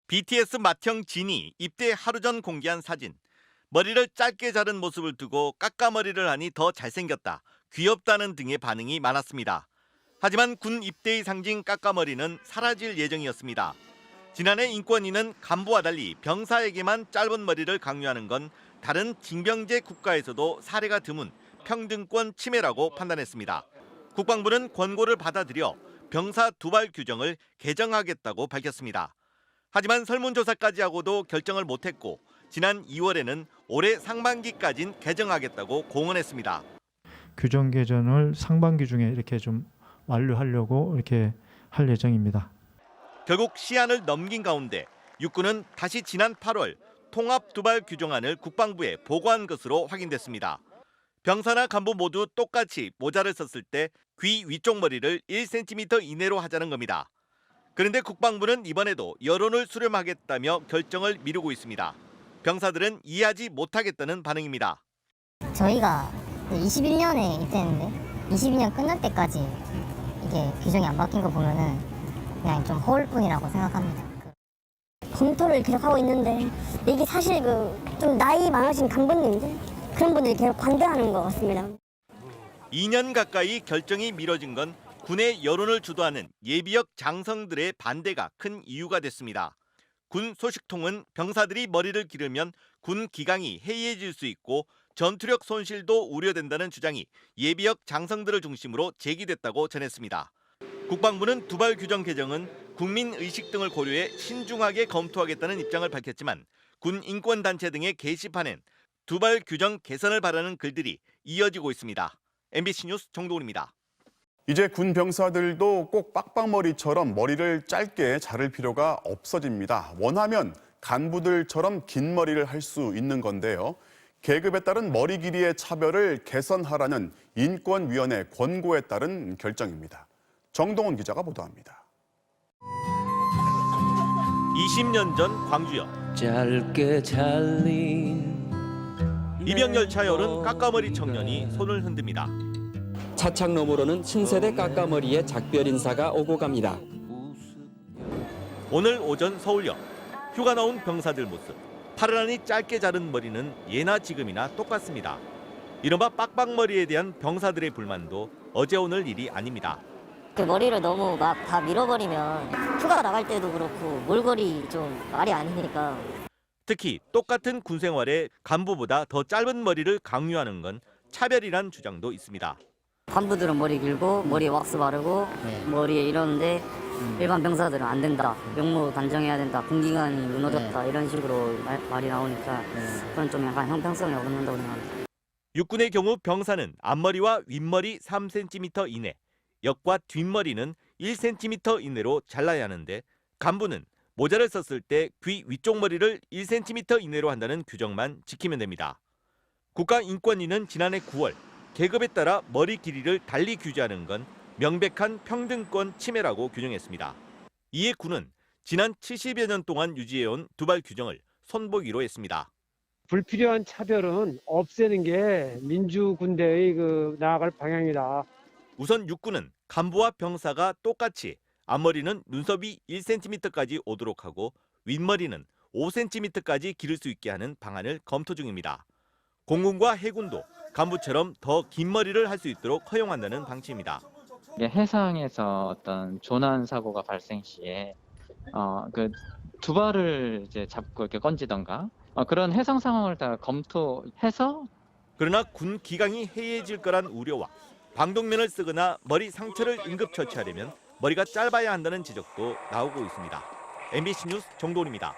BTS 맏형 진이 입대 하루 전 공개한 사진. 머리를 짧게 자른 모습을 두고 깎아머리를 하니 더 잘생겼다, 귀엽다는 등의 반응이 많았습니다. 하지만 군 입대의 상징 깎아머리는 사라질 예정이었습니다. 지난해 인권위는 간부와 달리 병사에게만 짧은 머리를 강요하는 건 다른 징병제 국가에서도 사례가 드문 평등권 침해라고 판단했습니다. 국방부는 권고를 받아들여 병사 두발 규정을 개정하겠다고 밝혔습니다. 하지만 설문조사까지 하고도 결정을 못했고 지난 2월에는 올해 상반기까진 개정하겠다고 공언했습니다. 규정 개정을 상반기 중에 이렇게 좀 완료하려고 이렇게 할 예정입니다. 결국 시한을 넘긴 가운데 육군은 다시 지난 8월 통합 두발 규정안을 국방부에 보고한 것으로 확인됐습니다. 병사나 간부 모두 똑같이 모자를 썼을 때 귀 위쪽 머리를 1cm 이내로 하자는 겁니다. 그런데 국방부는 이번에도 여론을 수렴하겠다며 결정을 미루고 있습니다. 병사들은 이해하지 못하겠다는 반응입니다. 저희가 21년에 입대했는데 22년 끝날 때까지 이게 규정이 안 바뀐 거 보면은 그냥 좀 허울 뿐이라고 생각합니다. 검토를 계속 하고 있는데 이게 사실 좀 나이 많으신 간부님들 그런 분들이 계속 반대하는 것 같습니다. 2년 가까이 결정이 미뤄진 건 군의 여론을 주도하는 예비역 장성들의 반대가 큰 이유가 됐습니다. 군 소식통은 병사들이 머리를 기르면 군 기강이 해이해질 수 있고 전투력 손실도 우려된다는 주장이 예비역 장성들을 중심으로 제기됐다고 전했습니다. 국방부는 두발 규정 개정은 국민 의식 등을 고려해 신중하게 검토하겠다는 입장을 밝혔지만 군 인권단체 등의 게시판엔 두발 규정 개선을 바라는 글들이 이어지고 있습니다. MBC 뉴스 정도훈입니다. 이제 군 병사들도 꼭 빡빡머리처럼 머리를 짧게 자를 필요가 없어집니다. 원하면 간부들처럼 긴 머리를 할 수 있는 건데요. 계급에 따른 머리 길이의 차별을 개선하라는 인권위원회 권고에 따른 결정입니다. 정동훈 기자가 보도합니다. 20년 전 광주역. 짧게 잘린 입영열차에 오른 깎아머리 청년이 손을 흔듭니다. 차창 너머로는 신세대 깎아머리의 작별 인사가 오고 갑니다. 오늘 오전 서울역. 휴가 나온 병사들 모습. 파르라니 짧게 자른 머리는 예나 지금이나 똑같습니다. 이른바 빡빡머리에 대한 병사들의 불만도 어제 오늘 일이 아닙니다. 그 머리를 너무 막 다 밀어버리면 휴가 나갈 때도 그렇고 몰골이 좀 말이 아니니까. 특히 똑같은 군 생활에 간부보다 더 짧은 머리를 강요하는 건 차별이란 주장도 있습니다. 간부들은 머리 길고 머리에 왁스 바르고 머리에 이러는데 일반 병사들은 안 된다. 명무 단정해야 된다. 군기관이 무너졌다. 이런 식으로 말이 나오니까 그건 좀 약간 형평성이 없는다고 생각합니다. 육군의 경우 병사는 앞머리와 윗머리 3cm 이내, 옆과 뒷머리는 1cm 이내로 잘라야 하는데 간부는 모자를 썼을 때 귀 위쪽 머리를 1cm 이내로 한다는 규정만 지키면 됩니다. 국가인권위는 지난해 9월 계급에 따라 머리 길이를 달리 규제하는 건 명백한 평등권 침해라고 규정했습니다. 이에 군은 지난 70여 년 동안 유지해온 두발 규정을 손보기로 했습니다. 불필요한 차별은 없애는 게 민주군대의 나아갈 방향이다. 우선 육군은 간부와 병사가 똑같이 앞머리는 눈썹이 1cm까지 오도록 하고 윗머리는 5cm까지 기를 수 있게 하는 방안을 검토 중입니다. 공군과 해군도 간부처럼 더 긴 머리를 할 수 있도록 허용한다는 방침입니다. 해상에서 어떤 조난 사고가 발생 시에 두 발을 이제 잡고 이렇게 건지던가 그런 해상 상황을 다 검토해서. 그러나 군 기강이 해이해질 거란 우려와 방독면을 쓰거나 머리 상처를 응급 처치하려면 머리가 짧아야 한다는 지적도 나오고 있습니다. MBC 뉴스 정도훈입니다.